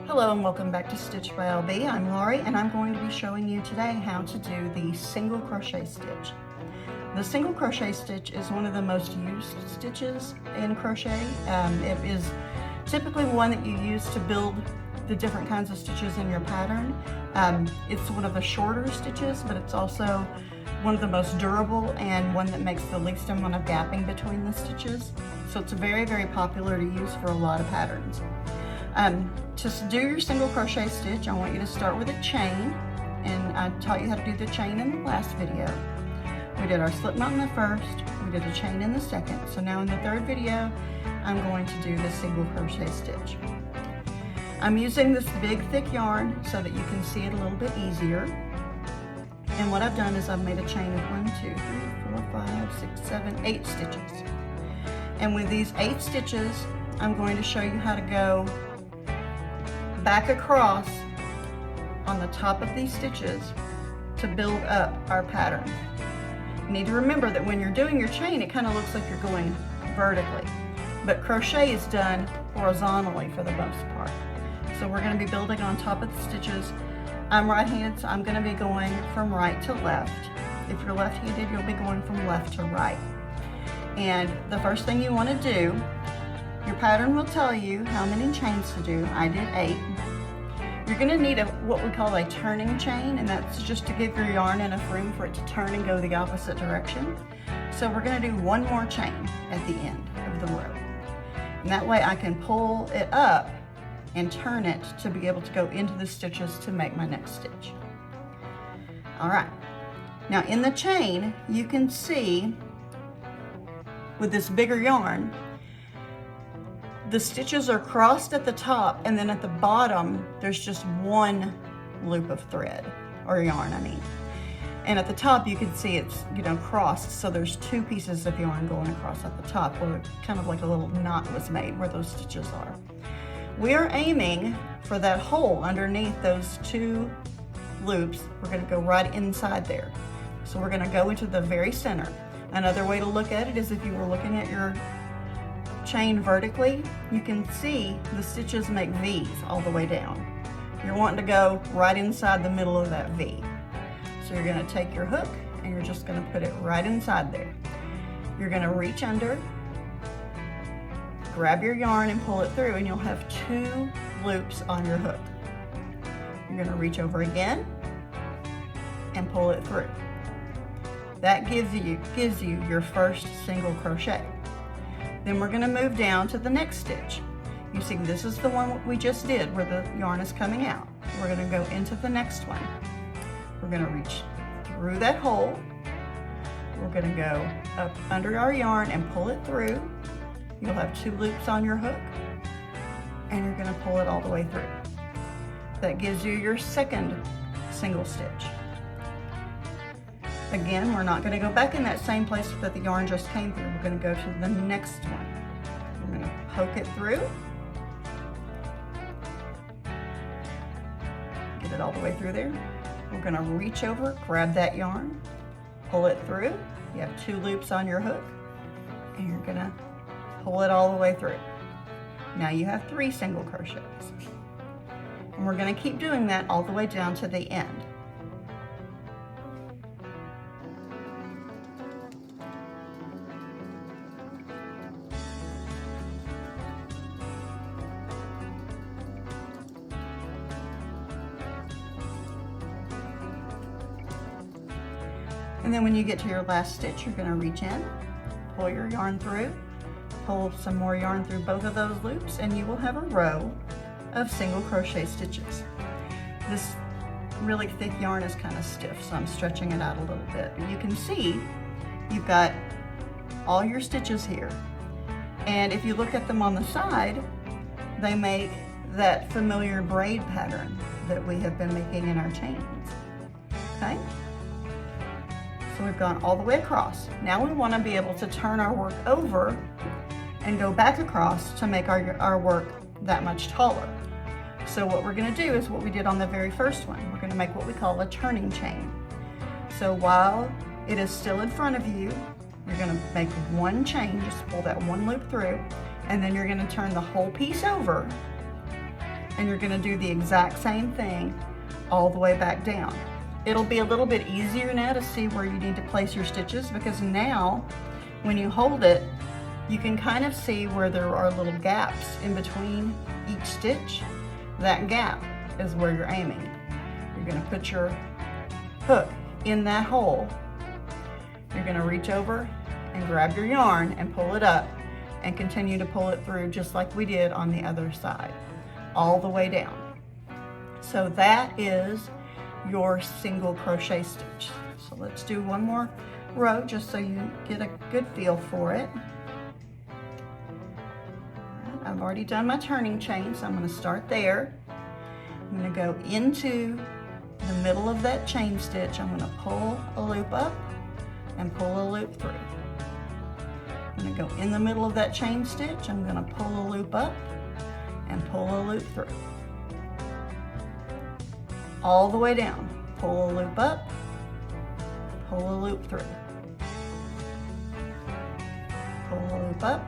Hello and welcome back to Stitch by LB. I'm Laurie and I'm going to be showing you today how to do the single crochet stitch. The single crochet stitch is one of the most used stitches in crochet. It is typically one that you use to build the different kinds of stitches in your pattern. It's one of the shorter stitches, but it's also one of the most durable and one that makes the least amount of gapping between the stitches. So it's very, very popular to use for a lot of patterns. To do your single crochet stitch, I want you to start with a chain, and I taught you how to do the chain in the last video. We did our slip knot in the first, we did a chain in the second, so now in the third video, I'm going to do the single crochet stitch. I'm using this big thick yarn so that you can see it a little bit easier. And what I've done is I've made a chain of 1, 2, 3, 4, 5, 6, 7, 8 stitches. And with these 8 stitches, I'm going to show you how to go back across on the top of these stitches to build up our pattern. You need to remember that when you're doing your chain, it kind of looks like you're going vertically, but crochet is done horizontally for the most part. So we're going to be building on top of the stitches. I'm right-handed, so I'm going to be going from right to left. If you're left-handed, you'll be going from left to right. And the first thing you want to do, your pattern will tell you how many chains to do. I did 8. You're going to need what we call a turning chain, and that's just to give your yarn enough room for it to turn and go the opposite direction. So we're going to do one more chain at the end of the row. And that way I can pull it up and turn it to be able to go into the stitches to make my next stitch. All right. Now in the chain, you can see with this bigger yarn, the stitches are crossed at the top, and then at the bottom, there's just one loop of thread, or yarn, I mean. And at the top, you can see it's, crossed, so there's 2 pieces of yarn going across at the top, where kind of like a little knot was made where those stitches are. We are aiming for that hole underneath those 2 loops. We're gonna go right inside there. So we're gonna go into the very center. Another way to look at it is if you were looking at your chain vertically, you can see the stitches make V's all the way down. You're wanting to go right inside the middle of that V. So you're going to take your hook and you're just going to put it right inside there. You're going to reach under, grab your yarn and pull it through, and you'll have 2 loops on your hook. You're going to reach over again and pull it through. That gives you your first single crochet. Then we're going to move down to the next stitch. You see, this is the one we just did where the yarn is coming out. We're going to go into the next one. We're going to reach through that hole. We're going to go up under our yarn and pull it through. You'll have 2 loops on your hook, and you're going to pull it all the way through. That gives you your second single stitch. Again, we're not going to go back in that same place that the yarn just came through. We're going to go to the next one. We're going to poke it through. Get it all the way through there. We're going to reach over, grab that yarn, pull it through. You have 2 loops on your hook, and you're going to pull it all the way through. Now you have 3 single crochets. And we're going to keep doing that all the way down to the end. And then when you get to your last stitch, you're going to reach in, pull your yarn through, pull some more yarn through both of those loops, and you will have a row of single crochet stitches. This really thick yarn is kind of stiff, so I'm stretching it out a little bit. But you can see you've got all your stitches here. And if you look at them on the side, they make that familiar braid pattern that we have been making in our chains. Okay? So we've gone all the way across. Now we want to be able to turn our work over and go back across to make our work that much taller. So what we're going to do is what we did on the very first one. We're going to make what we call a turning chain. So while it is still in front of you, you're going to make 1 chain, just pull that 1 loop through, and then you're going to turn the whole piece over and you're gonna do the exact same thing all the way back down. It'll be a little bit easier now to see where you need to place your stitches, because now when you hold it, you can kind of see where there are little gaps in between each stitch. That gap is where you're aiming. You're gonna put your hook in that hole. You're gonna reach over and grab your yarn and pull it up and continue to pull it through just like we did on the other side, all the way down. So that is your single crochet stitch. So let's do one more row just so you get a good feel for it. All right, I've already done my turning chain, so I'm going to start there. I'm going to go into the middle of that chain stitch. I'm going to pull a loop up and pull a loop through. I'm going to go in the middle of that chain stitch. I'm going to pull a loop up and pull a loop through. All the way down. Pull a loop up, pull a loop through. Pull a loop up,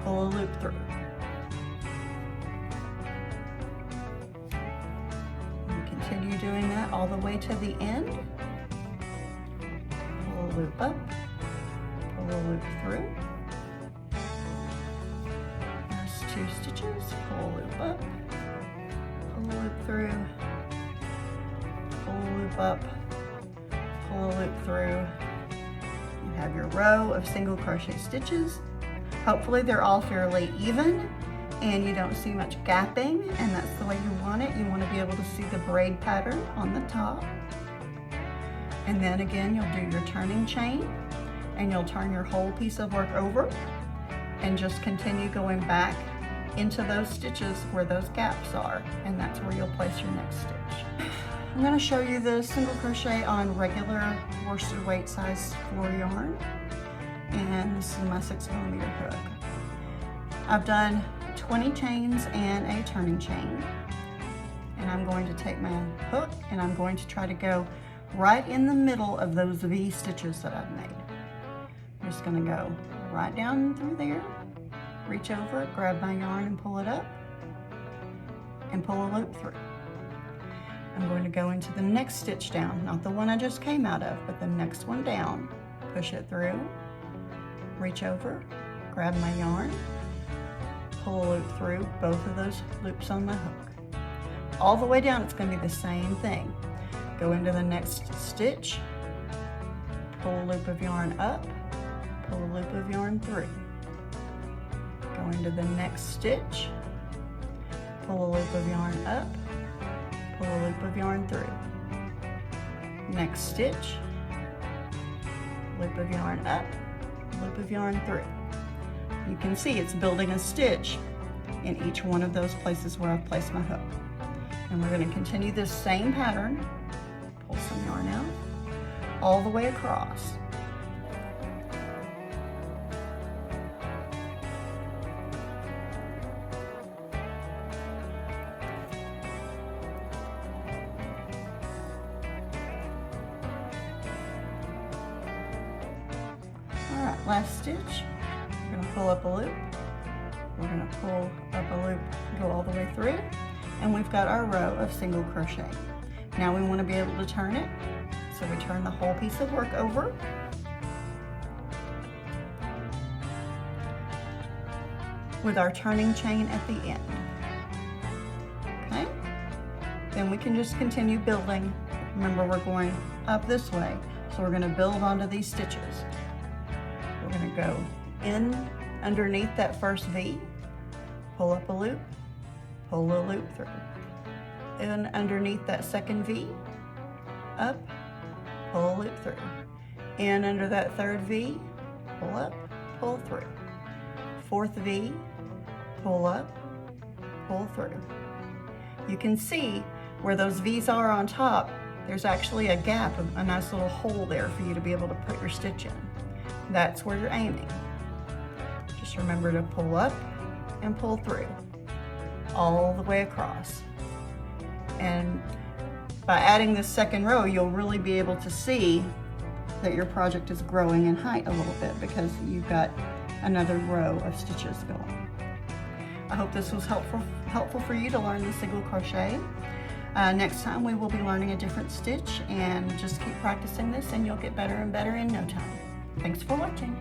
pull a loop through. And continue doing that all the way to the end. Pull a loop up, pull a loop through. There's 2 stitches, pull a loop up, pull a loop through, pull a loop up, pull a loop through. You have your row of single crochet stitches. Hopefully they're all fairly even and you don't see much gapping, and that's the way you want it. You want to be able to see the braid pattern on the top. And then again, you'll do your turning chain and you'll turn your whole piece of work over and just continue going back into those stitches where those gaps are, and that's where you'll place your next stitch. I'm going to show you the single crochet on regular worsted weight size 4 yarn, and this is my 6mm hook. I've done 20 chains and a turning chain, and I'm going to take my hook and I'm going to try to go right in the middle of those V stitches that I've made. I'm just going to go right down through there, reach over, grab my yarn and pull it up, and pull a loop through. I'm going to go into the next stitch down, not the one I just came out of, but the next one down, push it through, reach over, grab my yarn, pull a loop through both of those loops on my hook. All the way down, it's going to be the same thing. Go into the next stitch, pull a loop of yarn up, pull a loop of yarn through. Go into the next stitch, pull a loop of yarn up, pull a loop of yarn through. Next stitch, loop of yarn up, loop of yarn through. You can see it's building a stitch in each one of those places where I've placed my hook. And we're going to continue this same pattern, pull some yarn out, all the way across. Last stitch, we're going to pull up a loop, we're going to pull up a loop, go all the way through, and we've got our row of single crochet. Now we want to be able to turn it, so we turn the whole piece of work over, with our turning chain at the end. Okay, then we can just continue building. Remember, we're going up this way, so we're going to build onto these stitches. We're going to go in underneath that first V, pull up a loop, pull a loop through. In underneath that second V, up, pull a loop through. In under that third V, pull up, pull through. Fourth V, pull up, pull through. You can see where those V's are on top, there's actually a gap, a nice little hole there for you to be able to put your stitch in. That's where you're aiming. Just remember to pull up and pull through all the way across. And by adding this second row, you'll really be able to see that your project is growing in height a little bit because you've got another row of stitches going. I hope this was helpful for you to learn the single crochet. Next time we will be learning a different stitch, and just keep practicing this and you'll get better and better in no time. Thanks for watching.